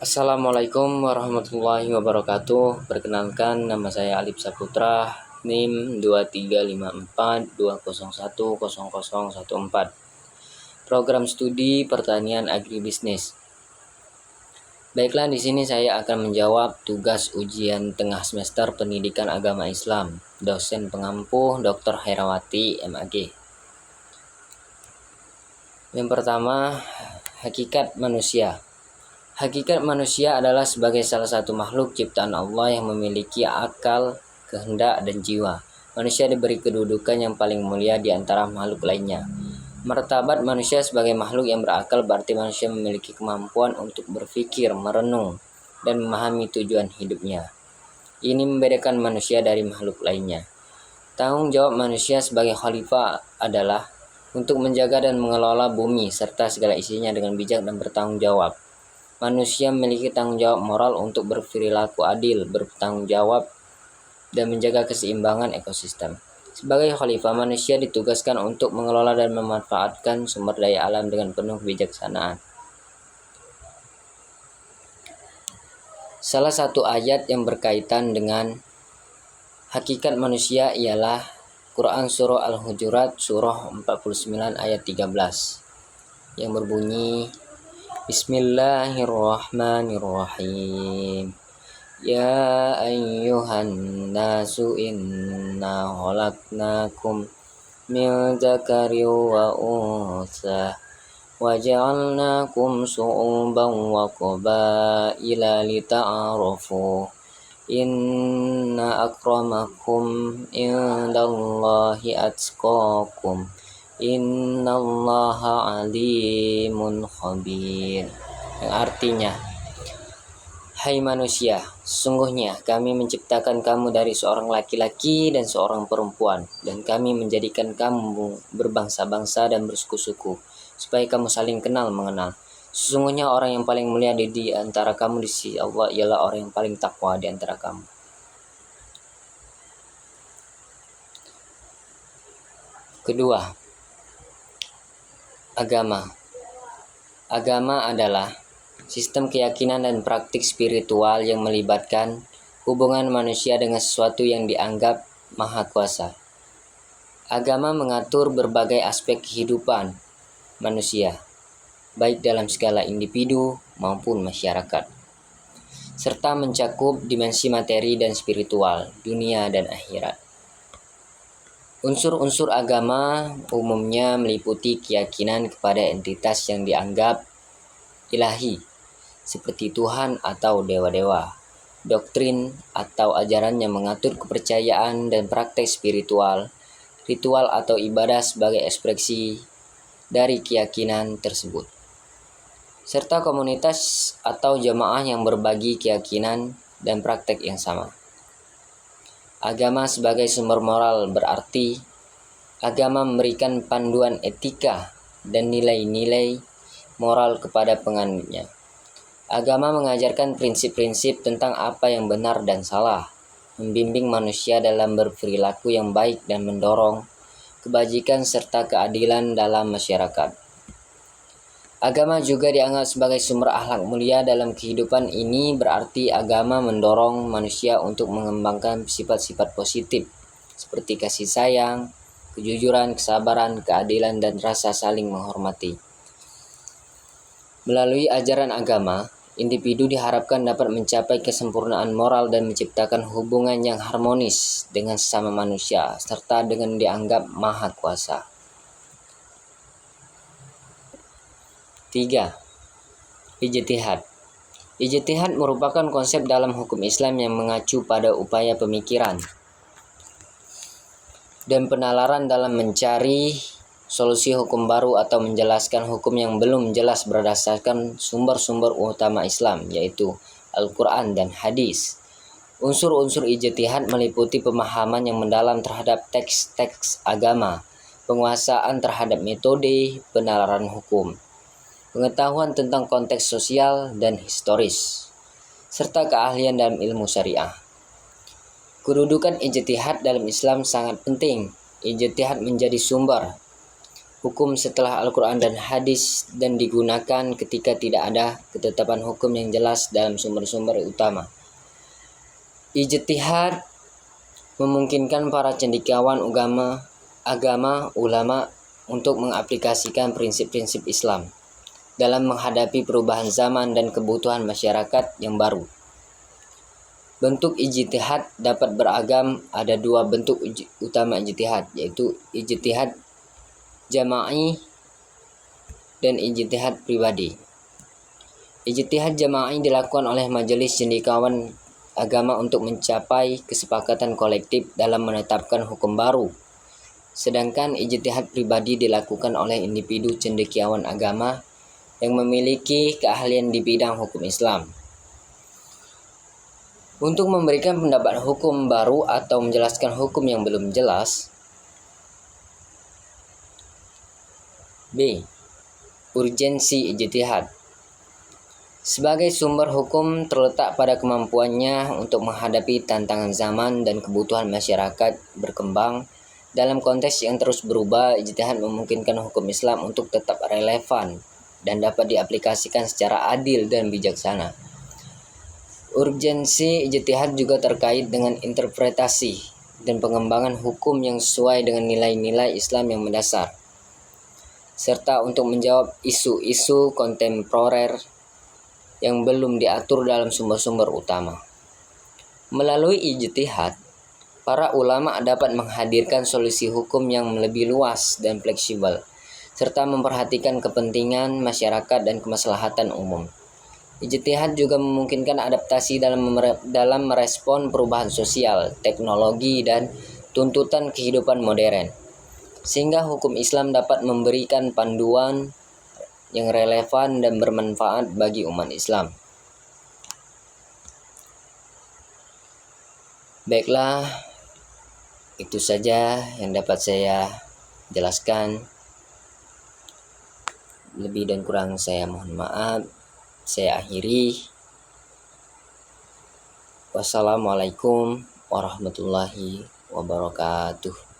Assalamualaikum warahmatullahi wabarakatuh. Perkenalkan, nama saya Alif Saputra, NIM 235420100014. Program Studi Pertanian Agribisnis. Baiklah, di sini saya akan menjawab tugas ujian tengah semester Pendidikan Agama Islam, dosen pengampu Dr. Herawati MAG. Yang pertama, hakikat manusia. Hakikat manusia adalah sebagai salah satu makhluk ciptaan Allah yang memiliki akal, kehendak, dan jiwa. Manusia diberi kedudukan yang paling mulia di antara makhluk lainnya. Martabat manusia sebagai makhluk yang berakal berarti manusia memiliki kemampuan untuk berpikir, merenung, dan memahami tujuan hidupnya. Ini membedakan manusia dari makhluk lainnya. Tanggung jawab manusia sebagai khalifah adalah untuk menjaga dan mengelola bumi serta segala isinya dengan bijak dan bertanggung jawab. Manusia memiliki tanggung jawab moral untuk berperilaku adil, bertanggung jawab, dan menjaga keseimbangan ekosistem. Sebagai khalifah, manusia ditugaskan untuk mengelola dan memanfaatkan sumber daya alam dengan penuh kebijaksanaan. Salah satu ayat yang berkaitan dengan hakikat manusia ialah Quran Surah Al-Hujurat Surah 49 ayat 13 yang berbunyi, Bismillahirrahmanirrahim. Ya ayyuhan nasu inna khalaqnakum min dzakarin wa untha wa ja'alnakum syu'uban wa qabaila lita'arafu. Inna akramakum indallahi atqakum. Innallaha alimun khabir. Yang artinya, hai manusia, sesungguhnya kami menciptakan kamu dari seorang laki-laki dan seorang perempuan, dan kami menjadikan kamu berbangsa-bangsa dan bersuku-suku, supaya kamu saling kenal mengenal. Sesungguhnya orang yang paling mulia di antara kamu di sisi Allah ialah orang yang paling takwa di antara kamu. Kedua, agama. Agama adalah sistem keyakinan dan praktik spiritual yang melibatkan hubungan manusia dengan sesuatu yang dianggap maha kuasa. Agama mengatur berbagai aspek kehidupan manusia, baik dalam skala individu maupun masyarakat, serta mencakup dimensi materi dan spiritual, dunia dan akhirat. Unsur-unsur agama umumnya meliputi keyakinan kepada entitas yang dianggap ilahi, seperti Tuhan atau dewa-dewa, doktrin atau ajaran yang mengatur kepercayaan dan praktek spiritual, ritual atau ibadah sebagai ekspresi dari keyakinan tersebut, serta komunitas atau jamaah yang berbagi keyakinan dan praktek yang sama. Agama sebagai sumber moral berarti agama memberikan panduan etika dan nilai-nilai moral kepada penganutnya. Agama mengajarkan prinsip-prinsip tentang apa yang benar dan salah, membimbing manusia dalam berperilaku yang baik dan mendorong kebajikan serta keadilan dalam masyarakat. Agama juga dianggap sebagai sumber akhlak mulia dalam kehidupan ini, berarti agama mendorong manusia untuk mengembangkan sifat-sifat positif seperti kasih sayang, kejujuran, kesabaran, keadilan, dan rasa saling menghormati. Melalui ajaran agama, individu diharapkan dapat mencapai kesempurnaan moral dan menciptakan hubungan yang harmonis dengan sesama manusia, serta dengan dianggap maha kuasa. 3. Ijtihad. Ijtihad merupakan konsep dalam hukum Islam yang mengacu pada upaya pemikiran dan penalaran dalam mencari solusi hukum baru atau menjelaskan hukum yang belum jelas berdasarkan sumber-sumber utama Islam, yaitu Al-Quran dan Hadis. Unsur-unsur ijtihad meliputi pemahaman yang mendalam terhadap teks-teks agama, penguasaan terhadap metode penalaran hukum, pengetahuan tentang konteks sosial dan historis, serta keahlian dalam ilmu syariah. Kedudukan ijtihad dalam Islam sangat penting. Ijtihad menjadi sumber hukum setelah Al-Quran dan hadis dan digunakan ketika tidak ada ketetapan hukum yang jelas dalam sumber-sumber utama. Ijtihad memungkinkan para cendekiawan ulama untuk mengaplikasikan prinsip-prinsip Islam dalam menghadapi perubahan zaman dan kebutuhan masyarakat yang baru. Bentuk ijtihad dapat beragam. Ada dua bentuk utama ijtihad, yaitu ijtihad jama'i dan ijtihad pribadi. Ijtihad jama'i dilakukan oleh majelis cendekiawan agama untuk mencapai kesepakatan kolektif dalam menetapkan hukum baru. Sedangkan ijtihad pribadi dilakukan oleh individu cendekiawan agama yang memiliki keahlian di bidang hukum Islam untuk memberikan pendapat hukum baru atau menjelaskan hukum yang belum jelas. B. Urgensi ijtihad. Sebagai sumber hukum terletak pada kemampuannya untuk menghadapi tantangan zaman dan kebutuhan masyarakat berkembang. Dalam konteks yang terus berubah, ijtihad memungkinkan hukum Islam untuk tetap relevan dan dapat diaplikasikan secara adil dan bijaksana. Urgensi ijtihad juga terkait dengan interpretasi dan pengembangan hukum yang sesuai dengan nilai-nilai Islam yang mendasar, serta untuk menjawab isu-isu kontemporer yang belum diatur dalam sumber-sumber utama. Melalui ijtihad, para ulama dapat menghadirkan solusi hukum yang lebih luas dan fleksibel, serta memperhatikan kepentingan masyarakat dan kemaslahatan umum. Ijtihad juga memungkinkan adaptasi dalam merespon perubahan sosial, teknologi, dan tuntutan kehidupan modern, sehingga hukum Islam dapat memberikan panduan yang relevan dan bermanfaat bagi umat Islam. Baiklah, itu saja yang dapat saya jelaskan. Lebih dan kurang saya mohon maaf. Saya akhiri. Wassalamualaikum warahmatullahi wabarakatuh.